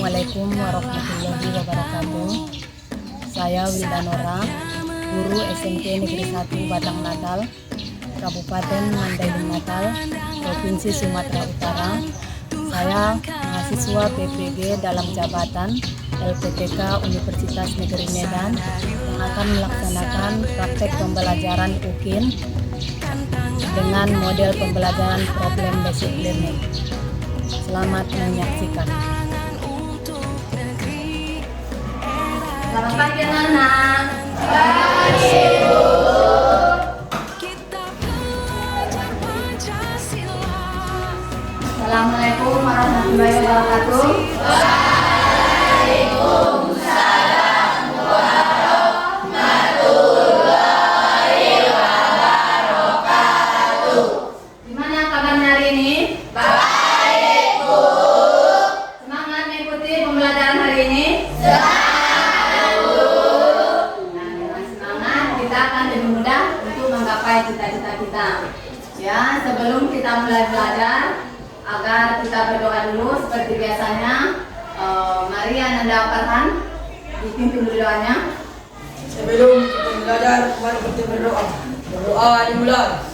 Assalamualaikum warahmatullahi wabarakatuh. Saya Wilda Nora, guru SMP Negeri 1 Batang Natal, Kabupaten Mandailing Natal, Provinsi Sumatera Utara. Saya mahasiswa PPG dalam jabatan LPTK Universitas Negeri Medan yang akan melaksanakan praktek pembelajaran UKIN dengan model pembelajaran problem basic learning. Selamat menyaksikan. Selamat pagi anak-anak. Assalamualaikum warahmatullahi wabarakatuh. Waalaikumsalam warahmatullahi wabarakatuh. Gimana kabarnya hari ini? Baik, Bu. Semangat mengikuti pembelajaran hari ini? Semangat, Bu. Nah, dengan semangat kita akan lebih mudah untuk menggapai cita-cita kita. Ya, sebelum kita mulai belajar, agar kita berdoa dulu seperti biasanya. Mari Ananda Farhan dipimpin dulu doanya. Sebelum kita belajar, mari kita berdoa. Berdoa dimulai.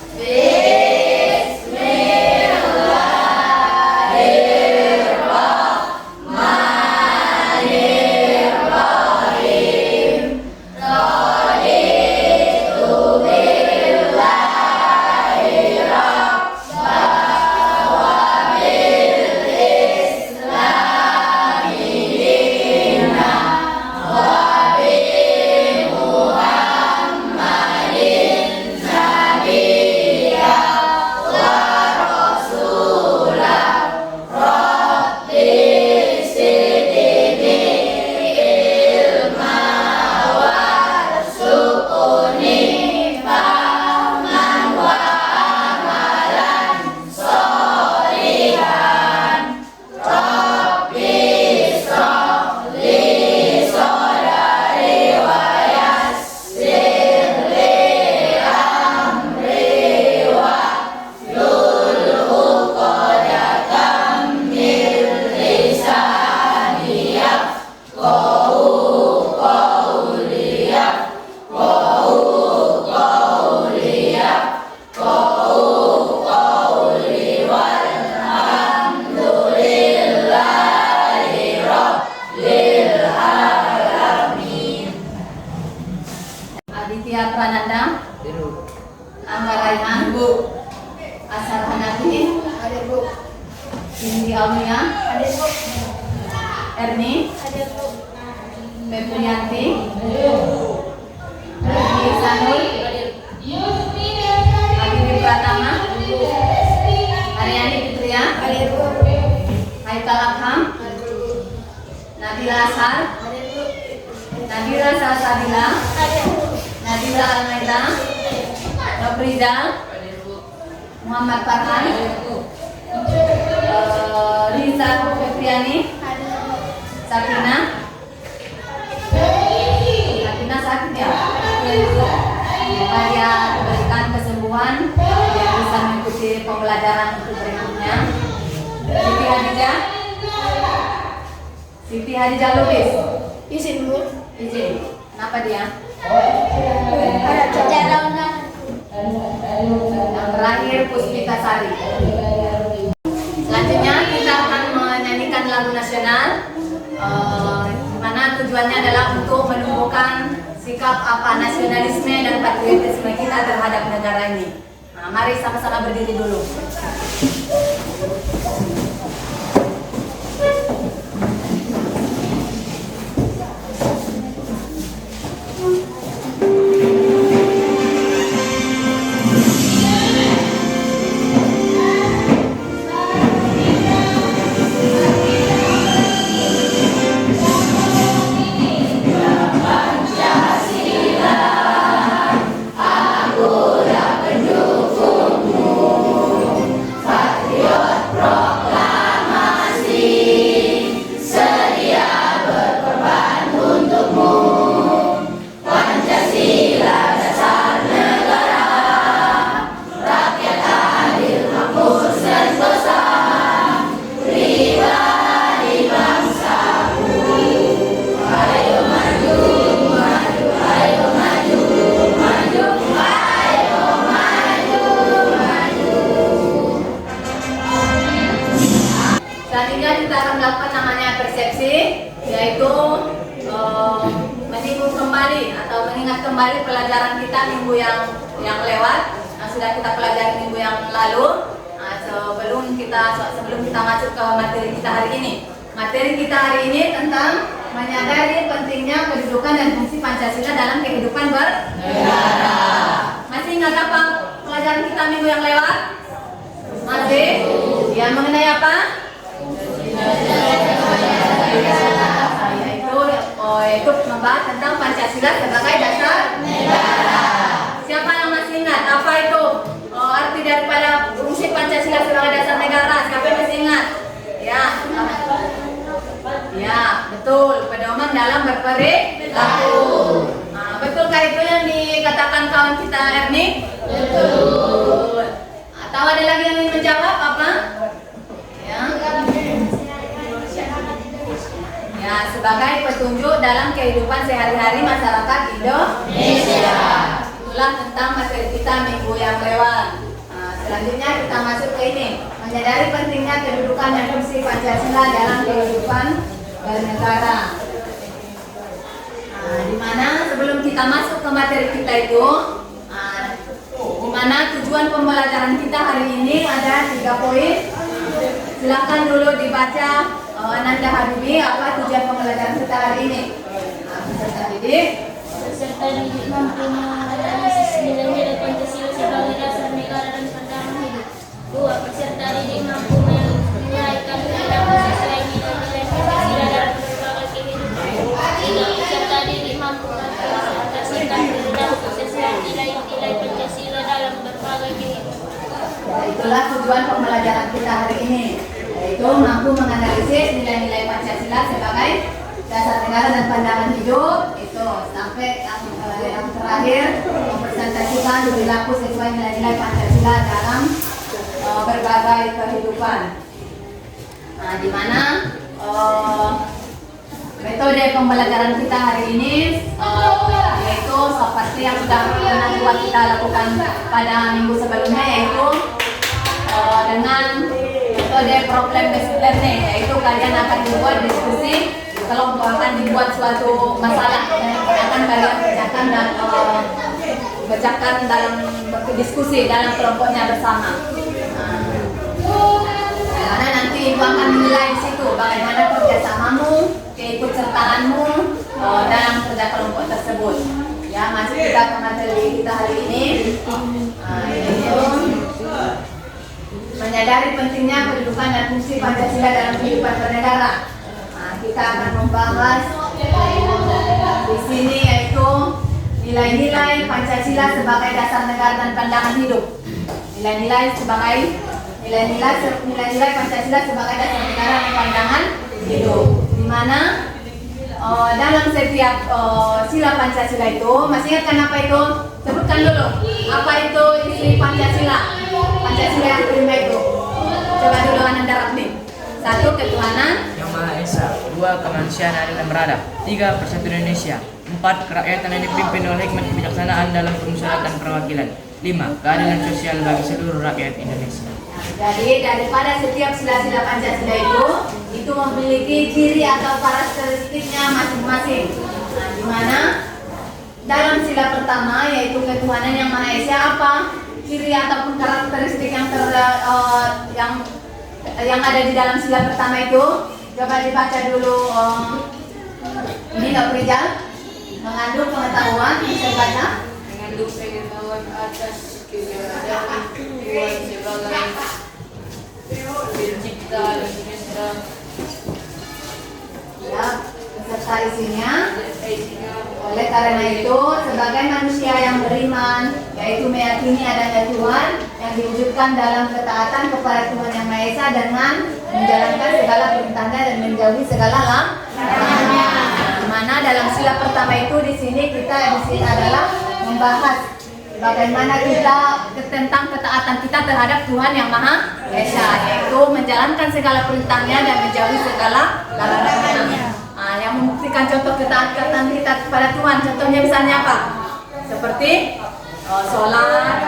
Aditya Prananda, Angga Raihan, Asar Hanafi, Cindy Aulia, Erni, Febrianti, Rudi Sanul, Aditya Pratama, Aryani Fitria, Haikal Akham, Nabila Asar, Nadira Salsabila, Nadira Almaida, Noprizal, Muhammad Farhan, Risa Febriani, Sakina sakit ya. Semoga dia diberikan kesembuhan yang bisa mengikuti pembelajaran untuk berikutnya. Siti Hadijah Lubis. Izin Bu. Izin. Kenapa dia? Ada cara Yang terakhir Puspita Sari. Selanjutnya kita akan menyanyikan lagu nasional, di mana tujuannya adalah untuk menumbuhkan sikap nasionalisme dan patriotisme kita terhadap negara ini. Nah, mari sama-sama berdiri dulu. Patriot kita akan melakukan namanya persepsi, yaitu menyinggung kembali atau mengingat kembali pelajaran kita minggu yang lewat, yang sudah kita pelajari minggu yang lalu. Sebelum kita masuk ke materi kita hari ini. Materi kita hari ini tentang menyadari pentingnya kedudukan dan fungsi Pancasila dalam kehidupan bernegara. Masih ingat apa pelajaran kita minggu yang lewat? Masih? Ya, mengenai apa? Yaitu membahas tentang Pancasila sebagai dasar negara. Siapa yang masih ingat apa itu arti daripada fungsi Pancasila sebagai dasar negara? Siapa yang masih ingat? Ya, betul. Pedoman dalam berperilaku. Betulkah itu yang dikatakan kawan kita Erni? Betul. Atau ada lagi yang ingin menjawab apa? Ya, sebagai petunjuk dalam kehidupan sehari-hari masyarakat Indonesia. Itulah tentang materi kita minggu yang lewat. Selanjutnya kita masuk ke ini, menyadari pentingnya kedudukan dan fungsi Pancasila dalam kehidupan bernegara. Di mana sebelum kita masuk ke materi kita itu, di mana tujuan pembelajaran kita hari ini ada 3 poin. Silakan dulu dibaca Ananda Habibi apa tujuan pembelajaran kita hari ini. Peserta didik. Peserta didik mampu menganalisis nilai-nilai Pancasila sebagai dasar negara dan pandangan hidup. 2. Peserta didik mampu menguraikan perilaku sesuai nilai-nilai Pancasila dalam berbagai kehidupan. 3. Peserta didik mampu menginterpretasikan perilaku sesuai nilai-nilai Pancasila dalam berbagai kehidupan. Itulah tujuan pembelajaran kita hari ini, yaitu mampu menganalisis nilai-nilai Pancasila sebagai dasar negara dan pandangan hidup. Itu sampai yang terakhir mempresentasikan perilaku sesuai nilai-nilai Pancasila dalam berbagai kehidupan. Di mana metode pembelajaran kita hari ini yaitu seperti yang sudah pernah kita lakukan pada minggu sebelumnya, yaitu dengan metode problem based learning, yaitu kalian akan membuat diskusi kelompok, akan dibuat suatu masalah dan akan kalian bacakan dalam berdiskusi dalam kelompoknya bersama. Karena nanti ibu akan menilai di situ bagaimana kerjasamamu, keikutsertaanmu dalam kerja kelompok tersebut. Ya, masuk kita ke materi kita hari ini, yaitu menyadari pentingnya kedudukan dan fungsi Pancasila dalam kehidupan bernegara. Kita akan membahas di sini yaitu nilai-nilai Pancasila sebagai dasar negara dan pandangan hidup. Nilai-nilai Pancasila sebagai dasar negara dan pandangan hidup. Di mana dalam setiap sila Pancasila itu, masih ingatkan apa itu? Sebutkan dulu. Apa itu isi Pancasila? Pancasila yang kelima itu. Coba dulu Ananda Rahmi. 1. Ketuhanan Yang Maha Esa. 2. Kemanusiaan adil dan beradab. 3. Persatuan Indonesia. 4. Kerakyatan yang dipimpin oleh hikmat kebijaksanaan dalam permusyawaratan perwakilan. 5. Keadilan sosial bagi seluruh rakyat Indonesia. Jadi daripada setiap sila-sila Pancasila itu memiliki ciri atau karakteristiknya masing-masing. Di mana dalam sila pertama yaitu ketuhanan yang Maha Esa, apa ciri ataupun karakteristik yang ada di dalam sila pertama itu? Coba dibaca dulu. Ini Dok Rizal, mengandung pengetahuan, bisa baca? Mengandung pengetahuan atas keberadaan Tuhan sebagai pencipta dan semesta. Ya, beserta isinya. Oleh karena itu, sebagai manusia yang beriman, yaitu meyakini adanya Tuhan yang diwujudkan dalam ketaatan kepada Tuhan Yang Maha Esa dengan menjalankan segala perintahnya dan menjauhi segala larangannya. Di mana dalam sila pertama itu di sini adalah membahas bagaimana kita tentang ketaatan kita terhadap Tuhan Yang Maha Esa, yaitu menjalankan segala perintahnya dan menjauhi segala larangannya. Yang membuktikan contoh ketaatan kita kepada Tuhan, contohnya misalnya apa? Seperti sholat,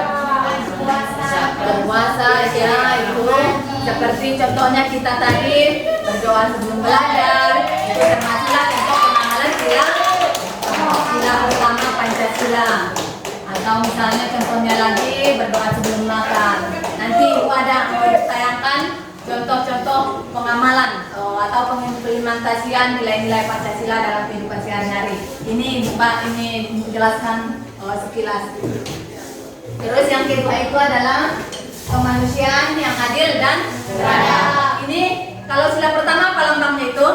berpuasa, ya itu Seperti contohnya kita tadi berdoa sebelum belajar, itu termasuklah contoh pengamalan sila pertama Pancasila. Atau misalnya contohnya lagi berdoa sebelum makan. Nanti Ibu ada tayangkan contoh-contoh pengamalan atau pengimplementasian nilai-nilai Pancasila dalam kehidupan sehari-hari. Ini Mbak ini menjelaskan sekilas. Terus yang kedua itu adalah kemanusiaan yang adil dan beradab. Ini kalau sila pertama apa lambangnya itu?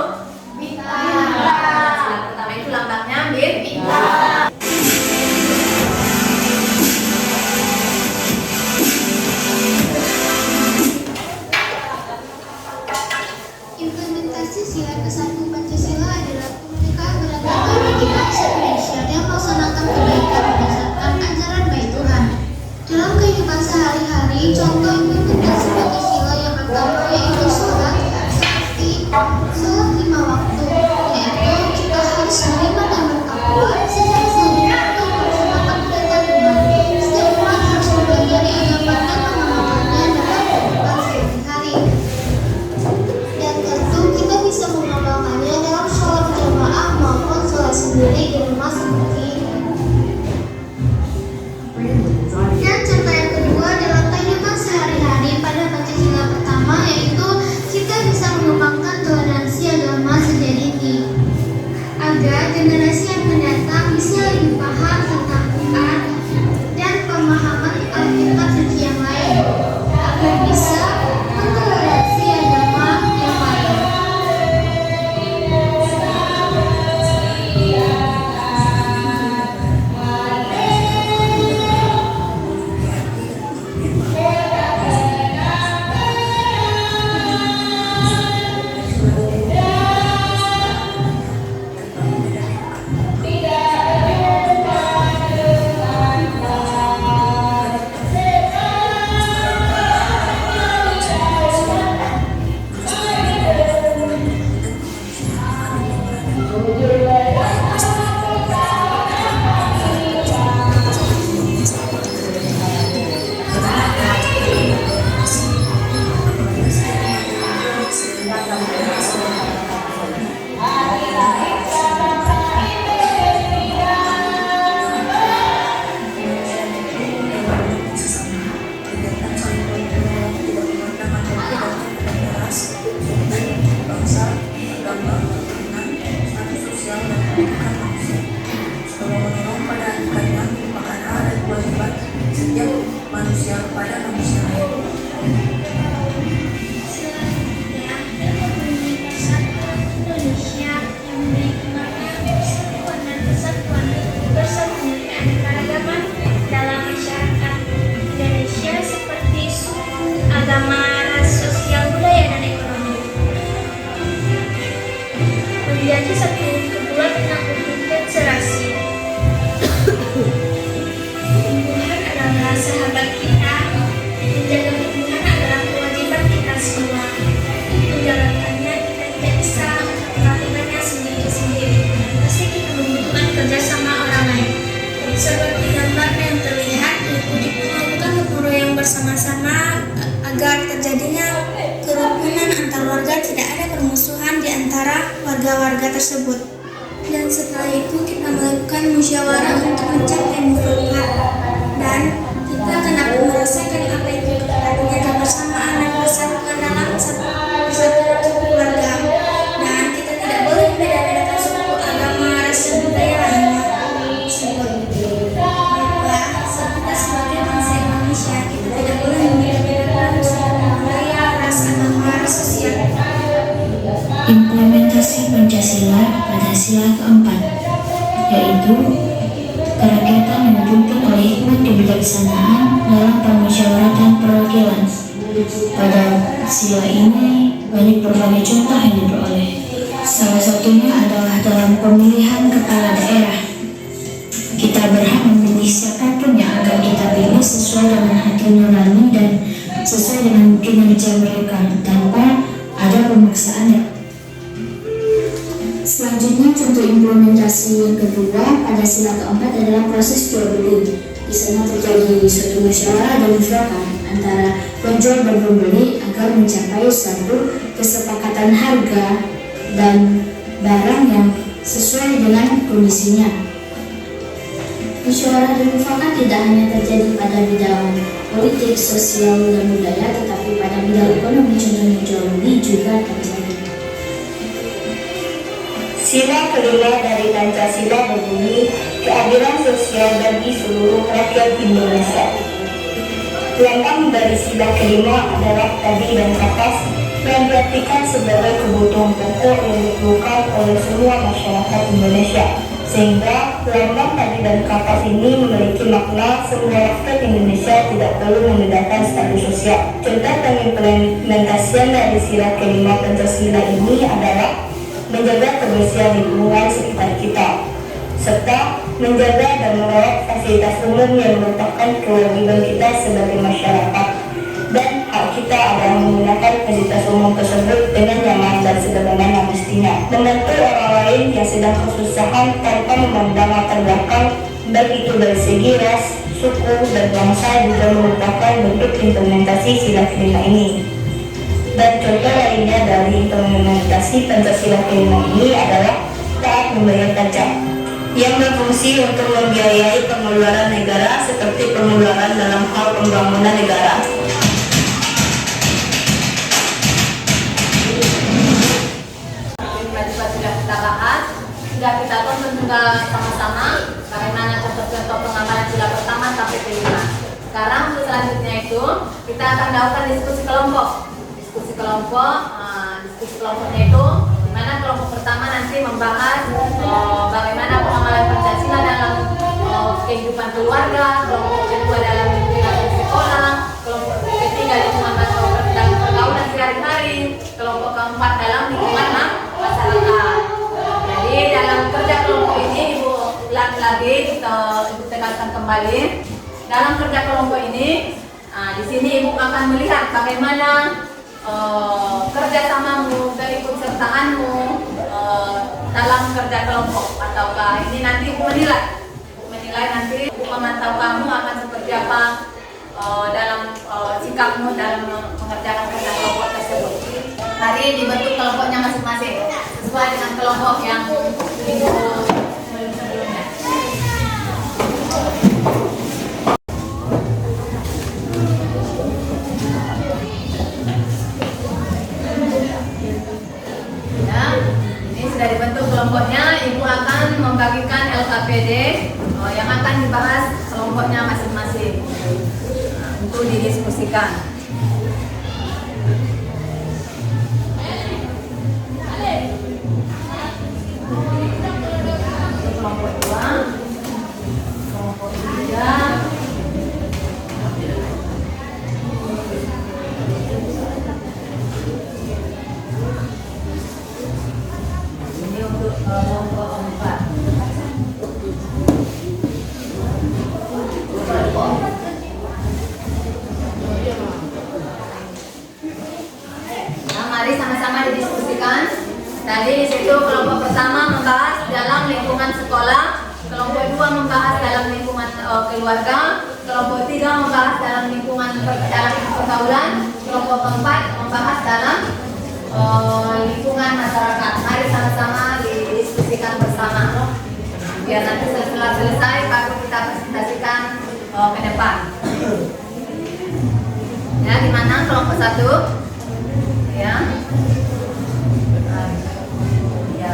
Bintang. Sila pertama itu lambangnya bintang. Implementasi sila ke-1 Pancasila adalah kemerdekaan beragama bagi bangsa Indonesia yang melaksanakan kebaikan berdasarkan ajaran baik Tuhan. Dalam kehidupan sehari-hari, contoh implementasi Pancasila yang pertama yaitu sholat, seperti sholat 5 waktu, yaitu kita harus menerima dan bertakwa secara sehari-hari dan melaksanakan perintah Tuhan. Setiap umat harus mempelajari agama dan mengamalkannya dalam kehidupan sehari-hari. Dan tentu kita bisa mengamalkannya dalam sholat jamaah maupun sholat sendiri di rumah seperti ini. Dan contoh yang kedua dalam kehidupan sehari-hari pada Pancasila pertama yaitu kita bisa mengembangkan toleransi agama sejak dini agar generasi yang mendatang bisa lebih paham tentang Quran dan pemahaman kitab suci yang lain agar bisa mentoleransi agama yang lain. Manusia kepada manusia lain. Indonesia yang memiliki makna persatuan dan kesatuan bersama keanekaragaman dalam masyarakat Indonesia seperti suku, agama, ras, sosial, budaya, dan ekonomi. Menjadi satu kedua tentang federasi. Tuhan adalah sahabat kita. Menjaga lingkungan adalah kewajiban kita semua. Menjalankannya kita tidak bisa melakukannya sendiri-sendiri. Pasti kita membutuhkan kerjasama orang lain. Seperti gambar yang terlihat, diperlukan gotong royong bersama-sama agar terjadinya kerukunan antar warga, tidak ada permusuhan di antara warga-warga tersebut. Dan setelah itu kita melakukan musyawarah untuk mencapai mufakat, dan kita akan merasakan apa itu adanya kebersamaan dan persatuan dalam satu keluarga. Dan kita tidak boleh membeda-bedakan suku, agama, ras, dan budaya lainnya. Baiklah, kita sebagai bangsa Indonesia, kita tidak boleh membeda-bedakan suku, budaya, ras, agama, ras, sosial. Implementasi Pancasila pada sila keempat, yaitu kerakyatan yang dipimpin oleh hikmat kebijaksanaan dalam permusyawaratan perwakilan. Pada sila ini banyak berbagai contoh yang diperoleh. Salah satunya adalah dalam pemilihan kepala daerah. Kita berhak memilih siapapun yang akan kita pilih sesuai dengan hati nurani dan sesuai dengan kinerja mereka tanpa ada pemaksaan. Selanjutnya, contoh implementasi yang kedua pada sila keempat adalah proses jual beli. Di sana terjadi suatu musyawarah dan mufakat antara penjual dan pembeli agar mencapai suatu kesepakatan harga dan barang yang sesuai dengan kondisinya. Musyawarah dan mufakat tidak hanya terjadi pada bidang politik, sosial, dan budaya, tetapi pada bidang ekonomi, contohnya jual beli juga terjadi. Sila kelima dari Pancasila berbunyi keadilan sosial bagi seluruh rakyat Indonesia. Lambang dari sila kelima adalah tadi dan kapas yang diartikan sebagai kebutuhan pokok yang diperlukan oleh semua masyarakat Indonesia. Sehingga lambang tadi dan kapas ini memiliki makna semua rakyat Indonesia tidak perlu membedakan status sosial. Contoh pengimplementasian dari sila kelima Pancasila ini adalah menjaga kebersihan lingkungan sekitar kita, serta menjaga dan merawat fasilitas umum yang merupakan kewajiban kita sebagai masyarakat, dan hak kita adalah menggunakan fasilitas umum tersebut dengan nyaman dan sebagaimana mestinya, membantu orang lain yang sedang kesusahan tanpa memandang latar belakang, baik itu dari segi ras, suku, dan bangsa, juga merupakan bentuk implementasi sila kelima ini. Dan contoh lainnya dari implementasi Pancasila kelima ini adalah taat membayar pajak yang berfungsi untuk membiayai pengeluaran negara seperti pengeluaran dalam hal pembangunan negara. Sudah kita bahas, sudah kita tonton juga sama-sama bagaimana contoh-contoh pengamalan sila pertama sampai kelima. Sekarang untuk selanjutnya itu kita akan melakukan diskusi kelompok. Diskusi kelompoknya itu dimana kelompok pertama nanti membahas bagaimana pengamalan Pancasila dalam kehidupan keluarga, kelompok kedua dalam lingkungan sekolah, kelompok ketiga lingkungan dalam pergaulan sehari-hari, kelompok keempat dalam lingkungan masyarakat. Jadi dalam kerja kelompok ini Ibu ulang lagi, Ibu tegaskan kembali dalam kerja kelompok ini. Di sini Ibu akan melihat bagaimana kerjasamamu, keikutsertaanmu dalam kerja kelompok, ataukah ini nanti menilai nanti memantau kamu akan seperti apa dalam sikapmu dalam mengerjakan kerja kelompok tersebut. Hari dibentuk kelompoknya masing-masing sesuai dengan kelompok yang Ibu sebelumnya. Sudah dibentuk kelompoknya, Ibu akan membagikan LKPD yang akan dibahas kelompoknya masing-masing untuk didiskusikan. Kelompok 2, kelompok 3, kelompok 4. Nah, mari sama-sama didiskusikan. Tadi di situ kelompok pertama membahas dalam lingkungan sekolah, kelompok 2 membahas dalam lingkungan keluarga, kelompok 3 membahas dalam lingkungan pergaulan, kelompok 4 membahas dalam lingkungan masyarakat. Mari sama-sama didiskusikan bersama biar nanti setelah selesai baru kita presentasikan ke depan. Ya, di mana kelompok 1? Ya. Ya.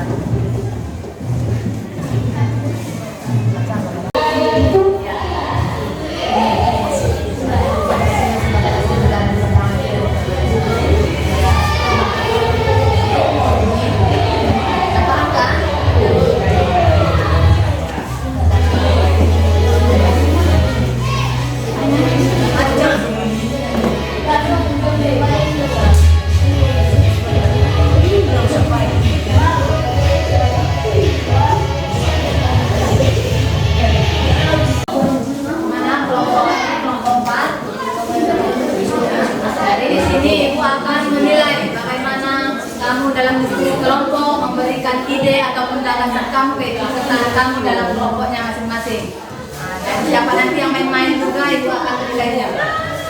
Dalam diskusi kelompok memberikan ide ataupun gagasan kamu, keikutsertaan kamu dalam kelompoknya masing-masing. Dan siapa nanti yang main-main juga itu akan menilainya.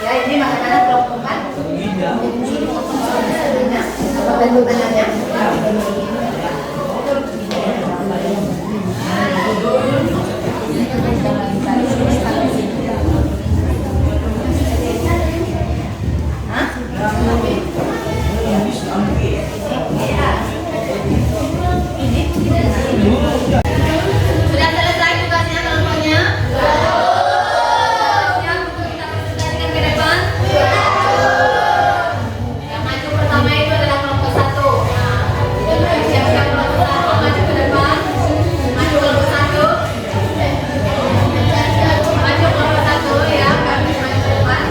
Ya, ini bagaimana kelompok kan? Apa itu tanya? Sudah selesai tugasnya kelompoknya? Siap untuk kita presentasikan ke depan? Yang maju pertama itu adalah kelompok 1. Siap-siap kelompok 1 maju ke depan. Maju kelompok 1. Maju kelompok 1 ya, kami maju ke depan.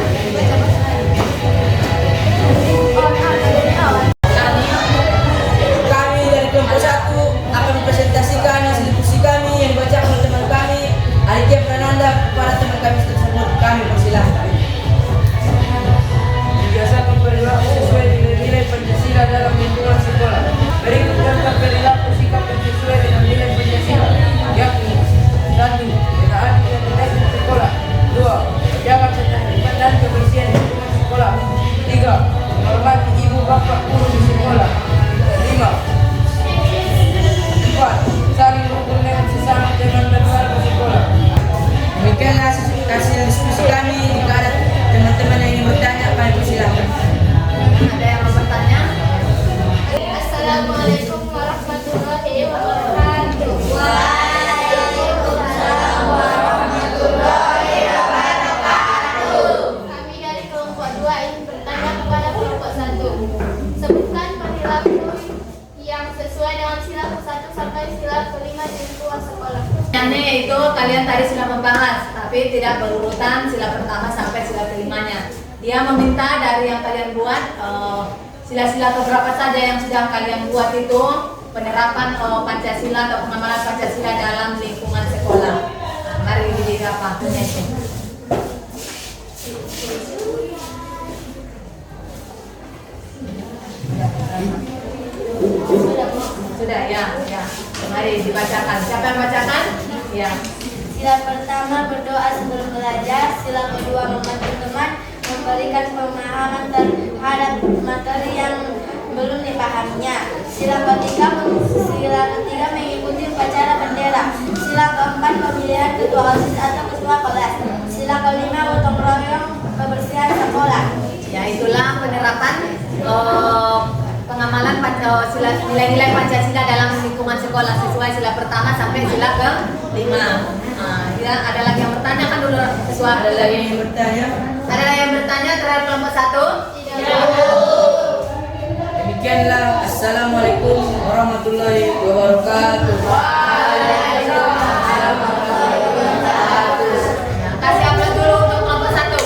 Kami dari kelompok 1 akan mempresentasikan hasil diskusi kami yang dibacakan oleh teman kami Aditya Prananda kepada teman kami tersebut. Kami persilahkan. Biasakan perilaku sesuai dengan nilai Pancasila dalam lingkungan sekolah. Berikut contoh perilaku sikap yang sesuai dengan nilai Pancasila, yakni 1. Menaati identitas di sekolah. 2. Menjaga ketertiban dan kebersihan di lingkungan sekolah. 3. Menghormati ibu bapak guru di sekolah. 5. 4. Saling rukun dengan sesama teman dan warga sekolah. Demikianlah hasil diskusi kami. Jika ada teman-teman yang ingin bertanya, kami persilahkan. Ada yang mau bertanya? Assalamualaikum warahmatullahi wabarakatuh. Waalaikumsalam warahmatullahi wabarakatuh. Kami dari kelompok 2 ingin bertanya kepada kelompok 1. Sebutkan perilaku yang sesuai dengan sila ke-1 sampai sila ke-5 di lingkungan sekolah. Yang itu kalian tadi sudah membahas, tapi tidak berurutan sila pertama sampai sila ke-5-nya. Dia meminta dari yang kalian buat sila-sila keberapa saja yang sudah kalian buat itu penerapan Pancasila atau pengamalan Pancasila dalam lingkungan sekolah. Nah, mari di apa? Sudah ya. Mari dibacakan. Siapa yang bacakan? Ya. Sila pertama berdoa sebelum belajar, sila kedua membantu teman, memberikan pemahaman terhadap materi yang belum dipahaminya. Sila ketiga mengikuti upacara bendera. Sila keempat pemilihan ketua OSIS atau ketua kelas. Sila kelima gotong royong kebersihan sekolah. Ya, itulah penerapan pengamalan nilai-nilai Pancasila dalam lingkungan sekolah sesuai sila pertama sampai sila ke-5. Ada lagi yang bertanya kan dulu sesuai. Ada lagi yang bertanya? Ada yang bertanya terhadap kelompok 1? Demikianlah. Assalamualaikum warahmatullahi wabarakatuh. Kasih aplaus dulu untuk kelompok 1.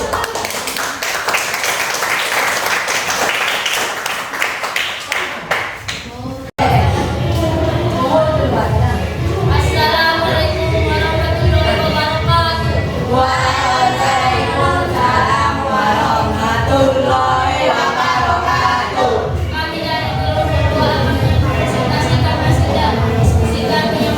Assalamualaikum warahmatullahi wabarakatuh. Waalaikumsalam warahmatullahi wabarakatuh. Kami dari kelompok 2 akan mempresentasikan hasil dan diskusi kami yang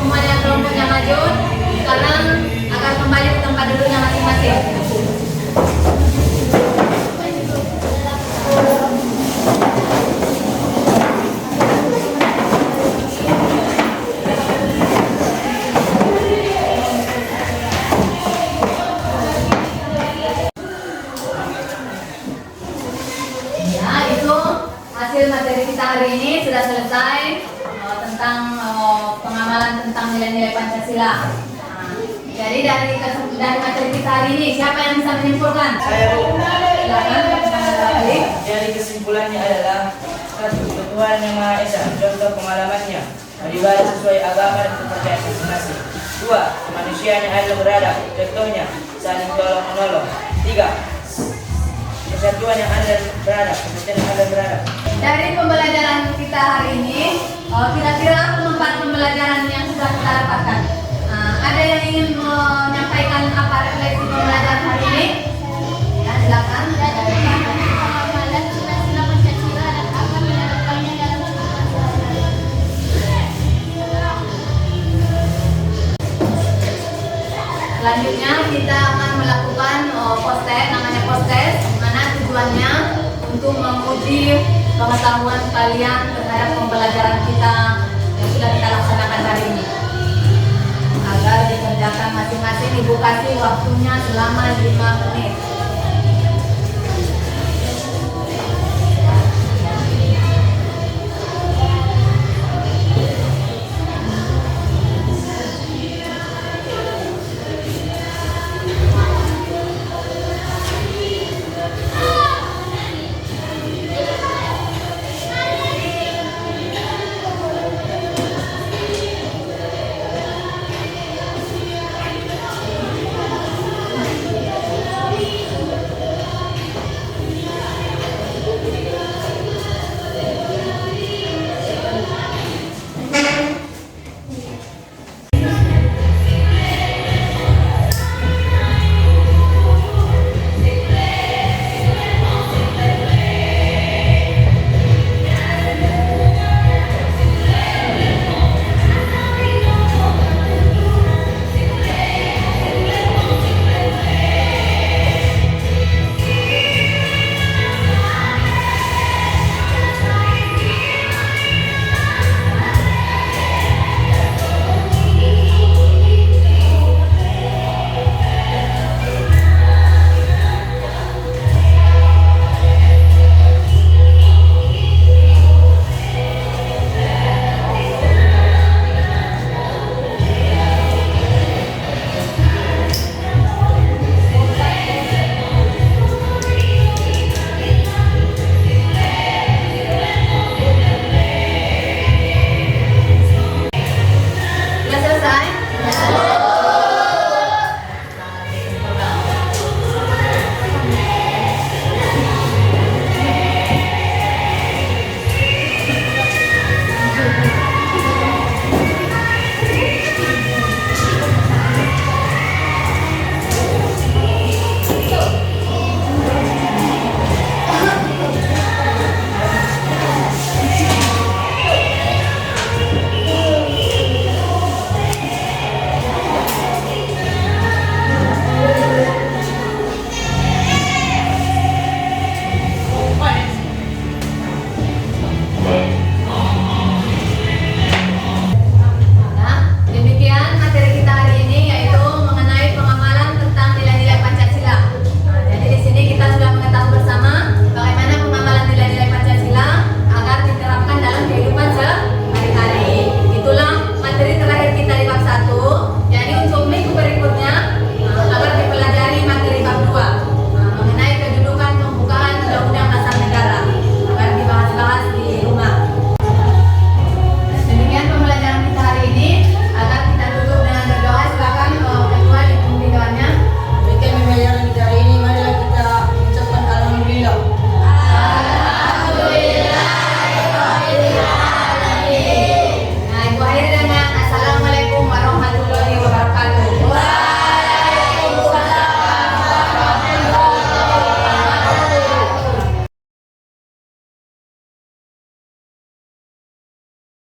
semuanya kelompoknya maju. Sekarang akan kembali ke tempat duduknya masing-masing. Ya, itu hasil materi kita hari ini sudah selesai tentang pengamalan tentang nilai-nilai Pancasila. Jadi dari materi kita hari ini, siapa yang bisa menyimpulkan? Saya Bu. Silakan, balik. Jadi kesimpulannya adalah satu, Tuhan Yang Maha Esa, contoh pengalamannya beribadah sesuai agama dan kepercayaan masing-masing. Dua, kemanusiaan yang adil beradab, contohnya saling tolong menolong. Tiga, persatuan yang adil beradab, kepercayaan yang adil beradab. Dari pembelajaran kita hari ini, kira-kira apa pembelajaran yang sudah kita dapatkan? Ada yang ingin menyampaikan apa refleksi pembelajaran hari ini? Ya, silakan. Pengamalan sila-sila Pancasila dan akan menerapkannya dalam kehidupan sehari-hari. Selanjutnya kita akan melakukan postes, namanya postes, mana tujuannya untuk menguji pengetahuan kalian terhadap pembelajaran kita yang sudah kita laksanakan hari ini. Agar dikerjakan masing-masing, Ibu kasih waktunya selama 5 menit.